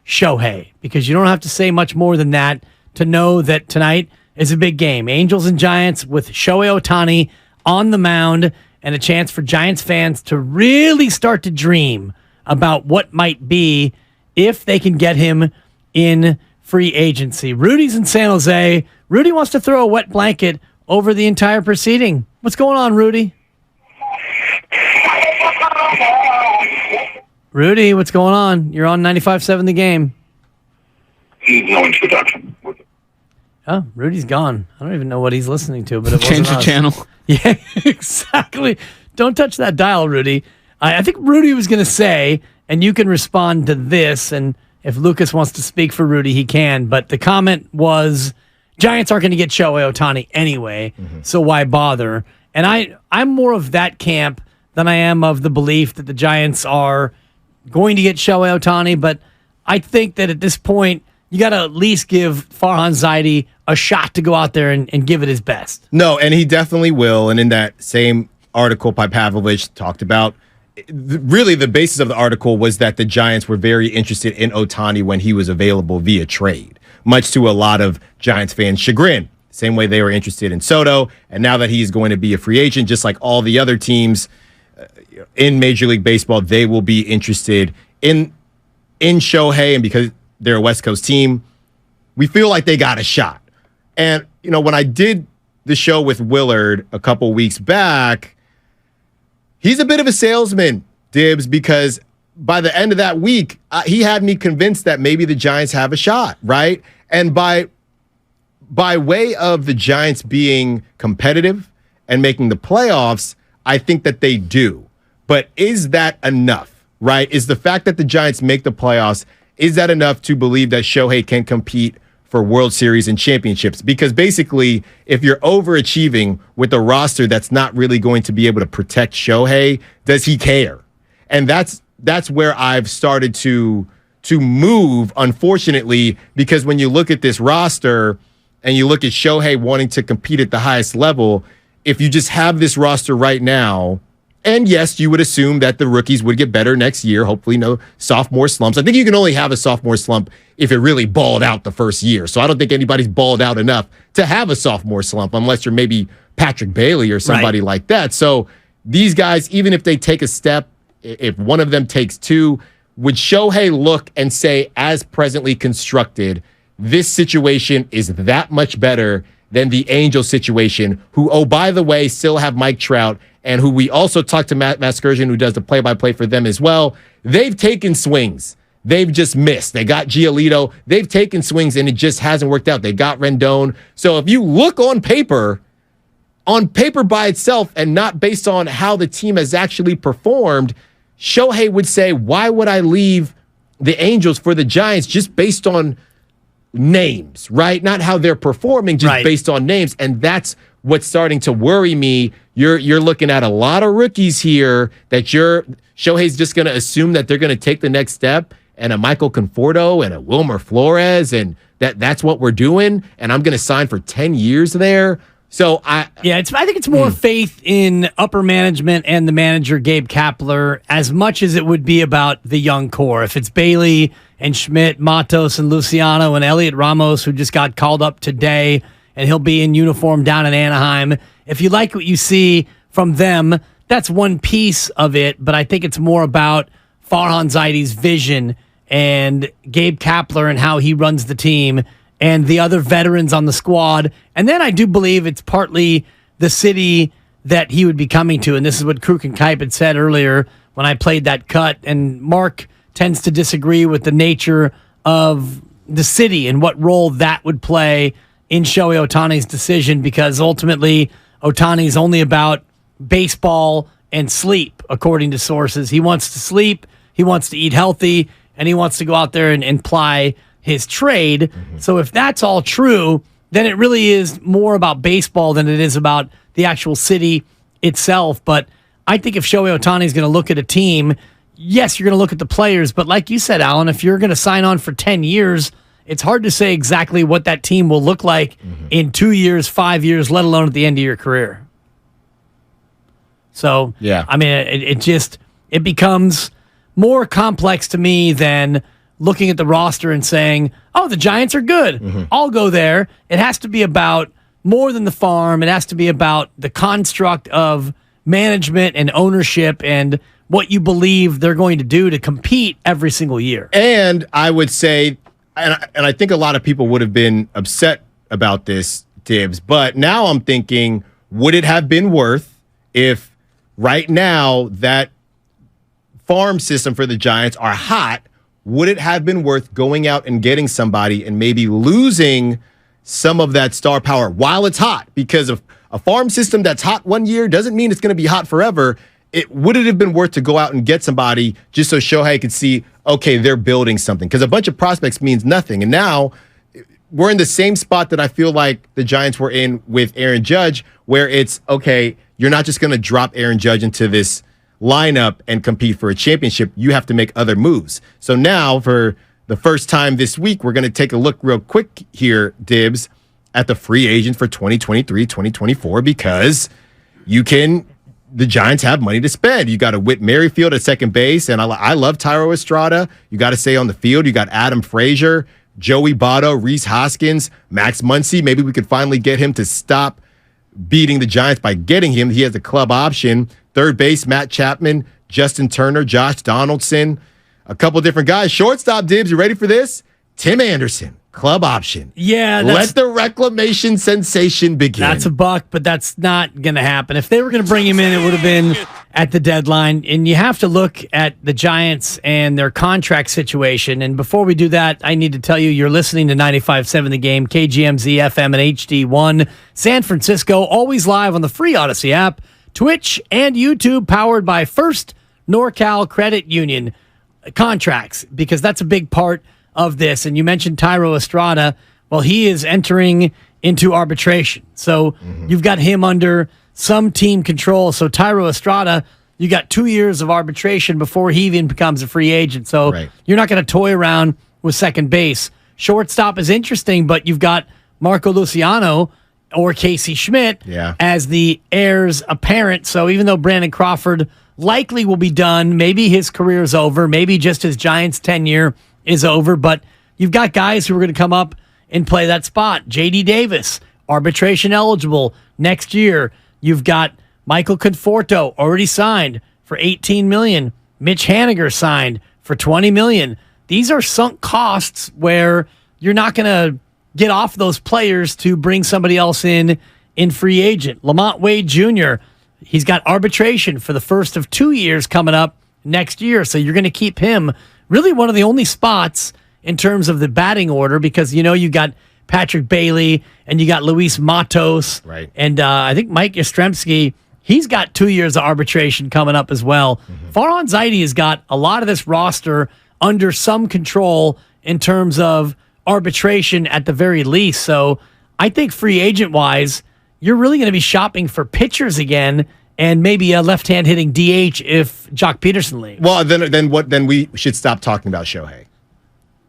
Shohei, because you don't have to say much more than that to know that tonight is a big game. Angels and Giants with Shohei Ohtani on the mound, and a chance for Giants fans to really start to dream about what might be if they can get him in free agency. Rudy's in San Jose. Rudy wants to throw a wet blanket over the entire proceeding. What's going on, Rudy? Rudy, what's going on? You're on 95.7 The Game. No introduction. Oh, Rudy's gone. I don't even know what he's listening to, but it Change the channel. Yeah, exactly. Don't touch that dial, Rudy. I think Rudy was going to say, and you can respond to this, and if Lucas wants to speak for Rudy, he can, but the comment was, Giants aren't going to get Shohei Ohtani anyway, so why bother? And I'm more of that camp than I am of the belief that the Giants are going to get Shohei Ohtani, but I think that at this point, you got to at least give Farhan Zaidi a shot to go out there and give it his best. No, and he definitely will. And in that same article, Pavlovich talked about, really the basis of the article was that the Giants were very interested in Ohtani when he was available via trade, much to a lot of Giants fans' chagrin. Same way they were interested in Soto. And now that he's going to be a free agent, just like all the other teams in Major League Baseball, they will be interested in Shohei. And because they're a West Coast team, we feel like they got a shot. And, when I did the show with Willard a couple weeks back, he's a bit of a salesman, Dibs, because by the end of that week, he had me convinced that maybe the Giants have a shot, right? And by way of the Giants being competitive and making the playoffs, I think that they do. But is that enough, right? Is the fact that the Giants make the playoffs, is that enough to believe that Shohei can compete for World Series and championships? Because basically, if you're overachieving with a roster that's not really going to be able to protect Shohei, does he care? And that's where I've started to move, unfortunately, because when you look at this roster and you look at Shohei wanting to compete at the highest level, if you just have this roster right now, and yes, you would assume that the rookies would get better next year. Hopefully no sophomore slumps. I think you can only have a sophomore slump if it really balled out the first year. So I don't think anybody's balled out enough to have a sophomore slump unless you're maybe Patrick Bailey or somebody like that. So these guys, even if they take a step, if one of them takes two, would Shohei look and say, as presently constructed, this situation is that much better than the Angels situation, who, oh, by the way, still have Mike Trout, and who we also talked to Matt Scourgeon, who does the play-by-play for them as well. They've taken swings. They've just missed. They got Giolito. They've taken swings, and it just hasn't worked out. They got Rendon. So if you look on paper by itself and not based on how the team has actually performed, Shohei would say, why would I leave the Angels for the Giants just based on names, right? Not how they're performing, just based on names. And that's what's starting to worry me. You're looking at a lot of rookies here that Shohei's just going to assume that they're going to take the next step, and a Michael Conforto and a Wilmer Flores, and that's what we're doing, and I'm going to sign for 10 years there. So I think it's more faith in upper management and the manager Gabe Kapler as much as it would be about the young core. If it's Bailey and Schmidt, Matos and Luciano and Elliot Ramos, who just got called up today, and he'll be in uniform down in Anaheim. If you like what you see from them, that's one piece of it, but I think it's more about Farhan Zaidi's vision and Gabe Kapler and how he runs the team and the other veterans on the squad. And then I do believe it's partly the city that he would be coming to, and this is what Kruk and Kipe had said earlier when I played that cut, and Mark tends to disagree with the nature of the city and what role that would play in Shohei Ohtani's decision, because ultimately Ohtani's only about baseball and sleep, according to sources. He wants to sleep, he wants to eat healthy, and he wants to go out there and ply his trade. So if that's all true, then it really is more about baseball than it is about the actual city itself. But I think if Shohei Ohtani is going to look at a team, yes, you're going to look at the players, but like you said, Alan, if you're going to sign on for 10 years, it's hard to say exactly what that team will look like in 2 years, 5 years, let alone at the end of your career. So, yeah, I mean, it becomes more complex to me than looking at the roster and saying, oh, the Giants are good. I'll go there. It has to be about more than the farm. It has to be about the construct of management and ownership and what you believe they're going to do to compete every single year. And I would say, and I think a lot of people would have been upset about this, Dibs, but now I'm thinking, would it have been worth if right now that farm system for the Giants are hot, would it have been worth going out and getting somebody and maybe losing some of that star power while it's hot? Because of a farm system that's hot one year doesn't mean it's going to be hot forever. Would it have been worth to go out and get somebody just so Shohei could see, okay, they're building something? Because a bunch of prospects means nothing. And now we're in the same spot that I feel like the Giants were in with Aaron Judge, where it's, okay, you're not just going to drop Aaron Judge into this lineup and compete for a championship. You have to make other moves. So now, for the first time this week, we're going to take a look real quick here, Dibs, at the free agent for 2023-2024, because the Giants have money to spend. You got a Whit Merrifield at second base, and I love Thairo Estrada. You got to stay on the field. You got Adam Frazier, Joey Votto, Reese Hoskins, Max Muncy. Maybe we could finally get him to stop beating the Giants by getting him. He has a club option. Third base, Matt Chapman, Justin Turner, Josh Donaldson, a couple different guys. Shortstop, Dibs, you ready for this? Tim Anderson, club option. Yeah. Let the reclamation sensation begin. That's a buck, but that's not going to happen. If they were going to bring him in, it would have been at the deadline. And you have to look at the Giants and their contract situation. And before we do that, I need to tell you, you're listening to 95.7 The Game, KGMZ FM and HD1, San Francisco, always live on the free Odyssey app, Twitch, and YouTube, powered by First NorCal Credit Union contracts, because that's a big part of this. And you mentioned Thairo Estrada. Well, he is entering into arbitration. So you've got him under some team control. So Thairo Estrada, you got 2 years of arbitration before he even becomes a free agent. So you're not going to toy around with second base. Shortstop is interesting, but you've got Marco Luciano or Casey Schmidt as the heirs apparent. So even though Brandon Crawford likely will be done, maybe his career is over, maybe just his Giants tenure is over, but you've got guys who are going to come up and play that spot. J.D. Davis, arbitration eligible next year. You've got Michael Conforto, already signed for $18 million. Mitch Haniger signed for $20 million. These are sunk costs where you're not going to get off those players to bring somebody else in free agent. Lamont Wade Jr., he's got arbitration for the first of 2 years coming up next year, so you're going to keep him really one of the only spots in terms of the batting order, because you got Patrick Bailey and you got Luis Matos, and I think Mike Yastrzemski, he's got 2 years of arbitration coming up as well. Farhan Zaidi has got a lot of this roster under some control in terms of arbitration at the very least. So I think free agent wise, you're really going to be shopping for pitchers again, and maybe a left-hand hitting DH if Jock Peterson leaves. Well, then we should stop talking about Shohei.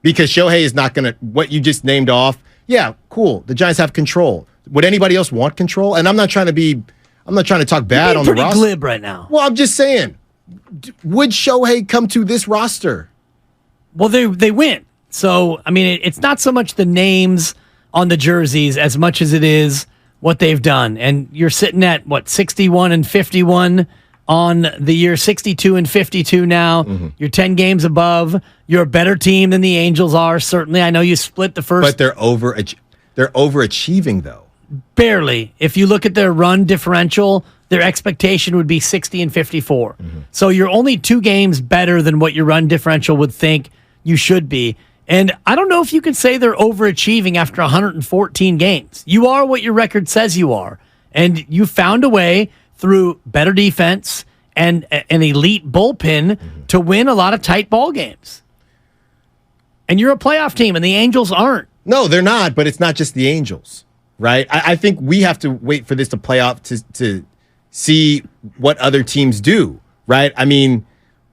Because Shohei is not going to, what you just named off, yeah, cool. The Giants have control. Would anybody else want control? And I'm not trying to talk bad on the roster. Pretty glib right now. Well, I'm just saying, would Shohei come to this roster? Well, they win. So, I mean, it's not so much the names on the jerseys as much as it is what they've done. And you're sitting at, 61-51 on the year, 62-52 now. You're 10 games above. You're a better team than the Angels are, certainly. I know you split the first. But they're overachieving, though. Barely. If you look at their run differential, their expectation would be 60-54. So you're only 2 games better than what your run differential would think you should be. And I don't know if you could say they're overachieving after 114 games. You are what your record says you are. And you found a way through better defense and an elite bullpen to win a lot of tight ball games. And you're a playoff team, and the Angels aren't. No, they're not, but it's not just the Angels, right? I think we have to wait for this to play off to see what other teams do, right? I mean,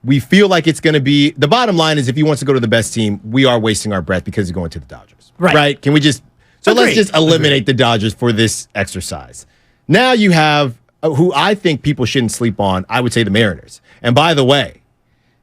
we feel like it's going to be, the bottom line is if he wants to go to the best team, we are wasting our breath because he's going to the Dodgers. Right? Can we just, let's just eliminate the Dodgers for this exercise. Now you have, who I think people shouldn't sleep on, I would say the Mariners. And by the way,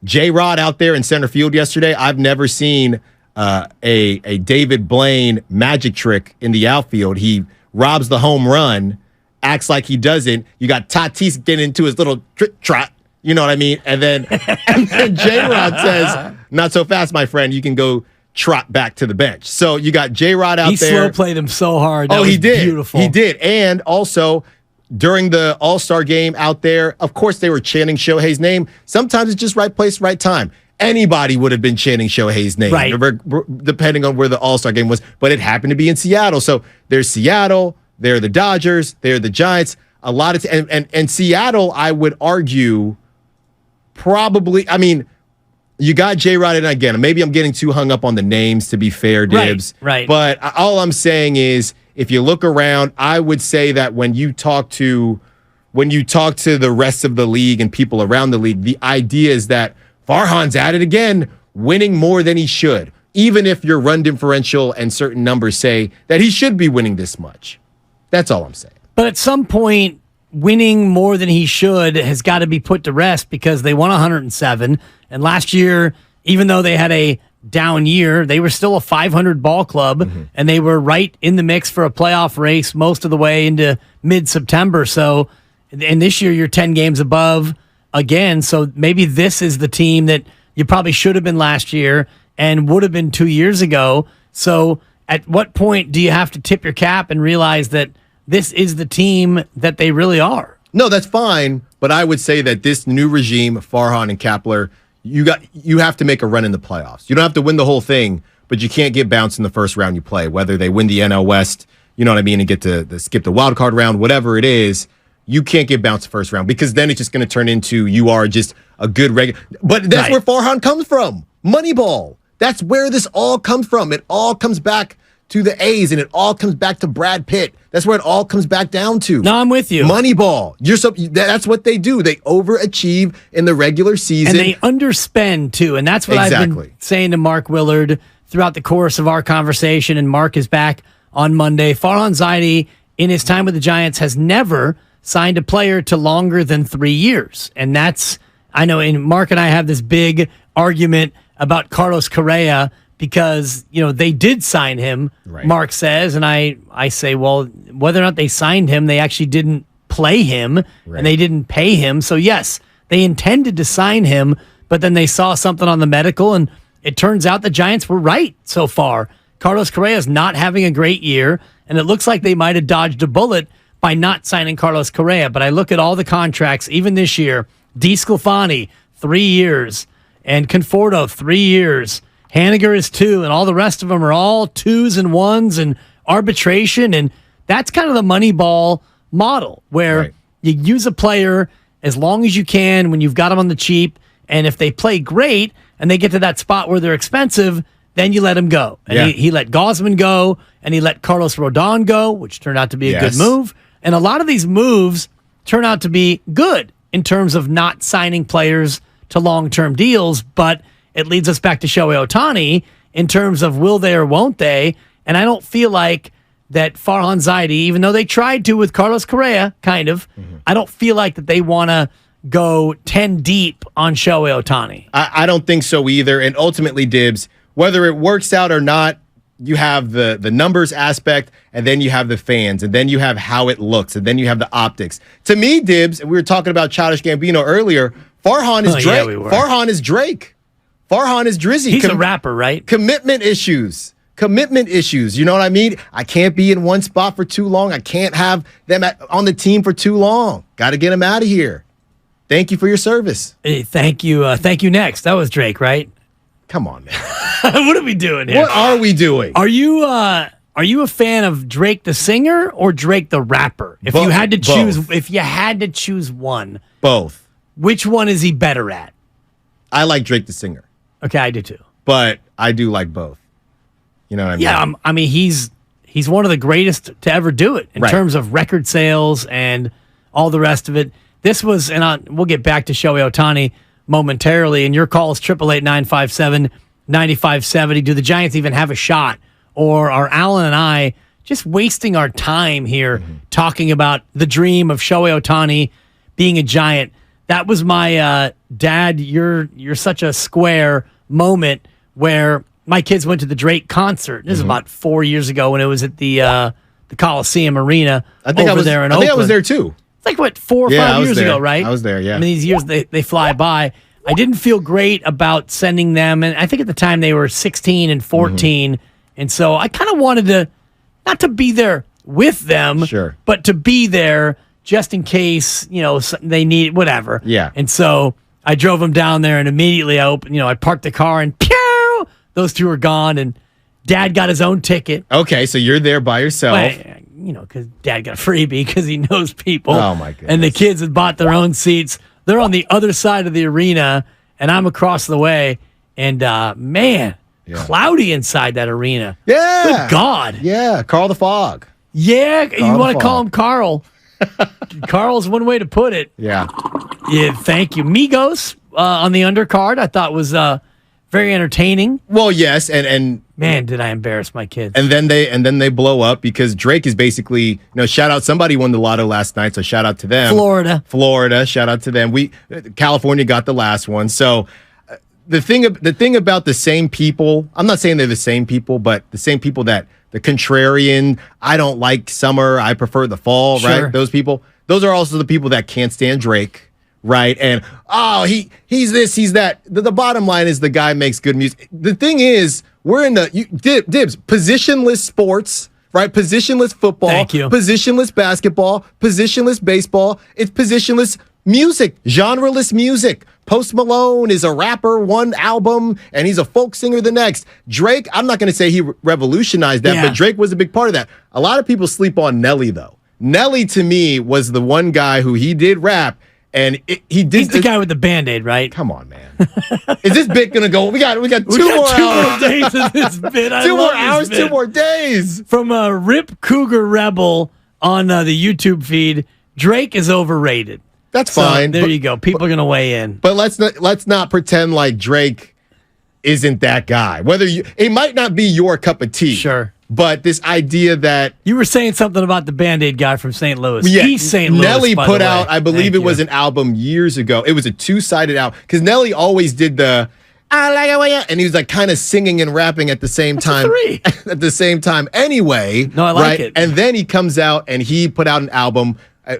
J-Rod out there in center field yesterday. I've never seen a David Blaine magic trick in the outfield. He robs the home run, acts like he doesn't. You got Tatis getting into his little trot. You know what I mean? And then J-Rod says, not so fast, my friend. You can go trot back to the bench. So you got J-Rod out there. He slow played him so hard. That he did. Beautiful. He did. And also, during the All-Star game out there, of course they were chanting Shohei's name. Sometimes it's just right place, right time. Anybody would have been chanting Shohei's name, right, depending on where the All-Star game was. But it happened to be in Seattle. So there's Seattle, there are the Dodgers, there are the Giants. A lot of and Seattle, I would argue, probably, I mean, you got J-Rod, and again, maybe I'm getting too hung up on the names, to be fair, Dibs. Right. But all I'm saying is, if you look around, I would say that when you talk to the rest of the league and people around the league, the idea is that Farhan's at it again, winning more than he should, even if your run differential and certain numbers say that he should be winning this much. That's all I'm saying. But at some point, winning more than he should has got to be put to rest, because they won 107. And last year, even though they had a down year, they were still a 500 ball club, and they were right in the mix for a playoff race most of the way into mid-September. So, and this year you're 10 games above again. So maybe this is the team that you probably should have been last year and would have been 2 years ago. So at what point do you have to tip your cap and realize that this is the team that they really are? No, that's fine. But I would say that this new regime, Farhan and Kapler, you have to make a run in the playoffs. You don't have to win the whole thing, but you can't get bounced in the first round you play, whether they win the NL West, you know what I mean, and get to skip the wild card round, whatever it is. You can't get bounced the first round, because then it's just going to turn into you are just a good regular. But that's where Farhan comes from. Moneyball. That's where this all comes from. It all comes back to the A's, and it all comes back to Brad Pitt. That's where it all comes back down to. No, I'm with you. Moneyball. That's what they do. They overachieve in the regular season. And they underspend, too. And that's what I've been saying to Mark Willard throughout the course of our conversation, and Mark is back on Monday. Farhan Zaidi, in his time with the Giants, has never signed a player to longer than 3 years. And that's, I know, and Mark and I have this big argument about Carlos Correa, because, you know, they did sign him, right, Mark says, and I say, well, whether or not they signed him, they actually didn't play him, right, and they didn't pay him. So, yes, they intended to sign him, but then they saw something on the medical, and it turns out the Giants were right so far. Carlos Correa is not having a great year, and it looks like they might have dodged a bullet by not signing Carlos Correa. But I look at all the contracts, even this year, DeSclafani, 3 years, and Conforto, 3 years. Haniger is 2, and all the rest of them are all 2s and 1s and arbitration. And that's kind of the Moneyball model, where you use a player as long as you can when you've got them on the cheap. And if they play great and they get to that spot where they're expensive, then you let them go. And he let Gausman go, and he let Carlos Rodon go, which turned out to be a good move. And a lot of these moves turn out to be good in terms of not signing players to long-term deals, but it leads us back to Shohei Ohtani in terms of will they or won't they. And I don't feel like that Farhan Zaidi, even though they tried to with Carlos Correa, kind of, I don't feel like that they want to go 10 deep on Shohei Ohtani. I don't think so either. And ultimately, Dibs, whether it works out or not, you have the numbers aspect, and then you have the fans, and then you have how it looks, and then you have the optics. To me, Dibs, we were talking about Childish Gambino earlier, Farhan is Drake. Yeah, we were. Farhan is Drake. Farhan is Drizzy. He's a rapper, right? Commitment issues. You know what I mean? I can't be in one spot for too long. I can't have them on the team for too long. Got to get them out of here. Thank you for your service. Hey, thank you. Thank you next. That was Drake, right? Come on, man. What are we doing here? What are we doing? Are you a fan of Drake the singer or Drake the rapper? If you had to choose one. Both. Which one is he better at? I like Drake the singer. Okay, I do too. But I do like both. You know what I mean? Yeah, I mean he's one of the greatest to ever do it in terms of record sales and all the rest of it. This was, and we'll get back to Shohei Ohtani momentarily. And your call is 888-957-9570. Do the Giants even have a shot, or are Allen and I just wasting our time here talking about the dream of Shohei Ohtani being a Giant? that was my dad, you're such a square moment where my kids went to the Drake concert. This is about 4 years ago when it was at the Coliseum Arena over there in Oakland. I think I was there too. It's like, what, 4 or 5 years ago, right? I was there, yeah. I mean, these years, they fly by. I didn't feel great about sending them, and I think at the time they were 16 and 14, and so I kind of wanted to, not to be there with them, sure, but to be there just in case, they need whatever. Yeah. And so I drove them down there, and immediately I parked the car, and pew! Those two were gone, and Dad got his own ticket. Okay, so you're there by yourself. Well, because Dad got a freebie because he knows people. Oh, my goodness. And the kids had bought their own seats. They're on the other side of the arena, and I'm across the way. And, cloudy inside that arena. Yeah. Good God. Yeah, Carl the Fog. Yeah, you want to call him Carl. Carl's one way to put it. Yeah. Yeah, thank you. Migos on the undercard I thought was very entertaining. Well, yes, and man, did I embarrass my kids. And then they blow up because Drake is basically, shout out, somebody won the lotto last night, so shout out to them. Florida, shout out to them. California got the last one. So the thing about the same people, I'm not saying they're the same people, but the same people that the contrarian, I don't like summer, I prefer the fall, sure, right? Those people, those are also the people that can't stand Drake. Right. And, he's this, he's that. The bottom line is the guy makes good music. The thing is, we're in Dibs, positionless sports, right? Positionless football. Thank you. Positionless basketball, positionless baseball. It's positionless music, genreless music. Post Malone is a rapper one album, and he's a folk singer the next. Drake, I'm not going to say he revolutionized that, but Drake was a big part of that. A lot of people sleep on Nelly, though. Nelly, to me, was the one guy who he did rap. And he did. He's the guy with the Band-Aid, right? Come on, man. Is this bit gonna go? We got two more days of this bit. 2 more hours, 2 more days. From Rip Cougar Rebel on the YouTube feed, Drake is overrated. That's fine. There you go. People are gonna weigh in. But let's not pretend like Drake isn't that guy. It might not be your cup of tea. Sure. But this idea that you were saying something about the Band-Aid guy from St. Louis. Yeah, He's St. Louis. Nelly put out, I believe it was an an album years ago. It was a 2-sided album because Nelly always did the I like it when you, and he was like kind of singing and rapping at the same time. At the same time, anyway. No, I like it. And then he comes out and he put out an album,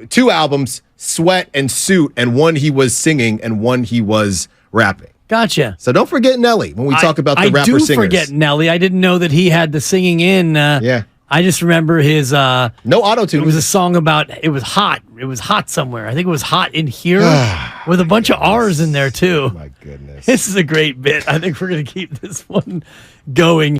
2 albums, Sweat and Suit, and one he was singing and one he was rapping. Gotcha. So don't forget Nelly when we talk about the rapper singers. I do forget Nelly. I didn't know that he had the singing in. Yeah. I just remember his no auto-tune. It was a song about it was hot. It was hot somewhere. I think it was hot in here with a bunch of R's in there too. My goodness. This is a great bit. I think we're going to keep this one going.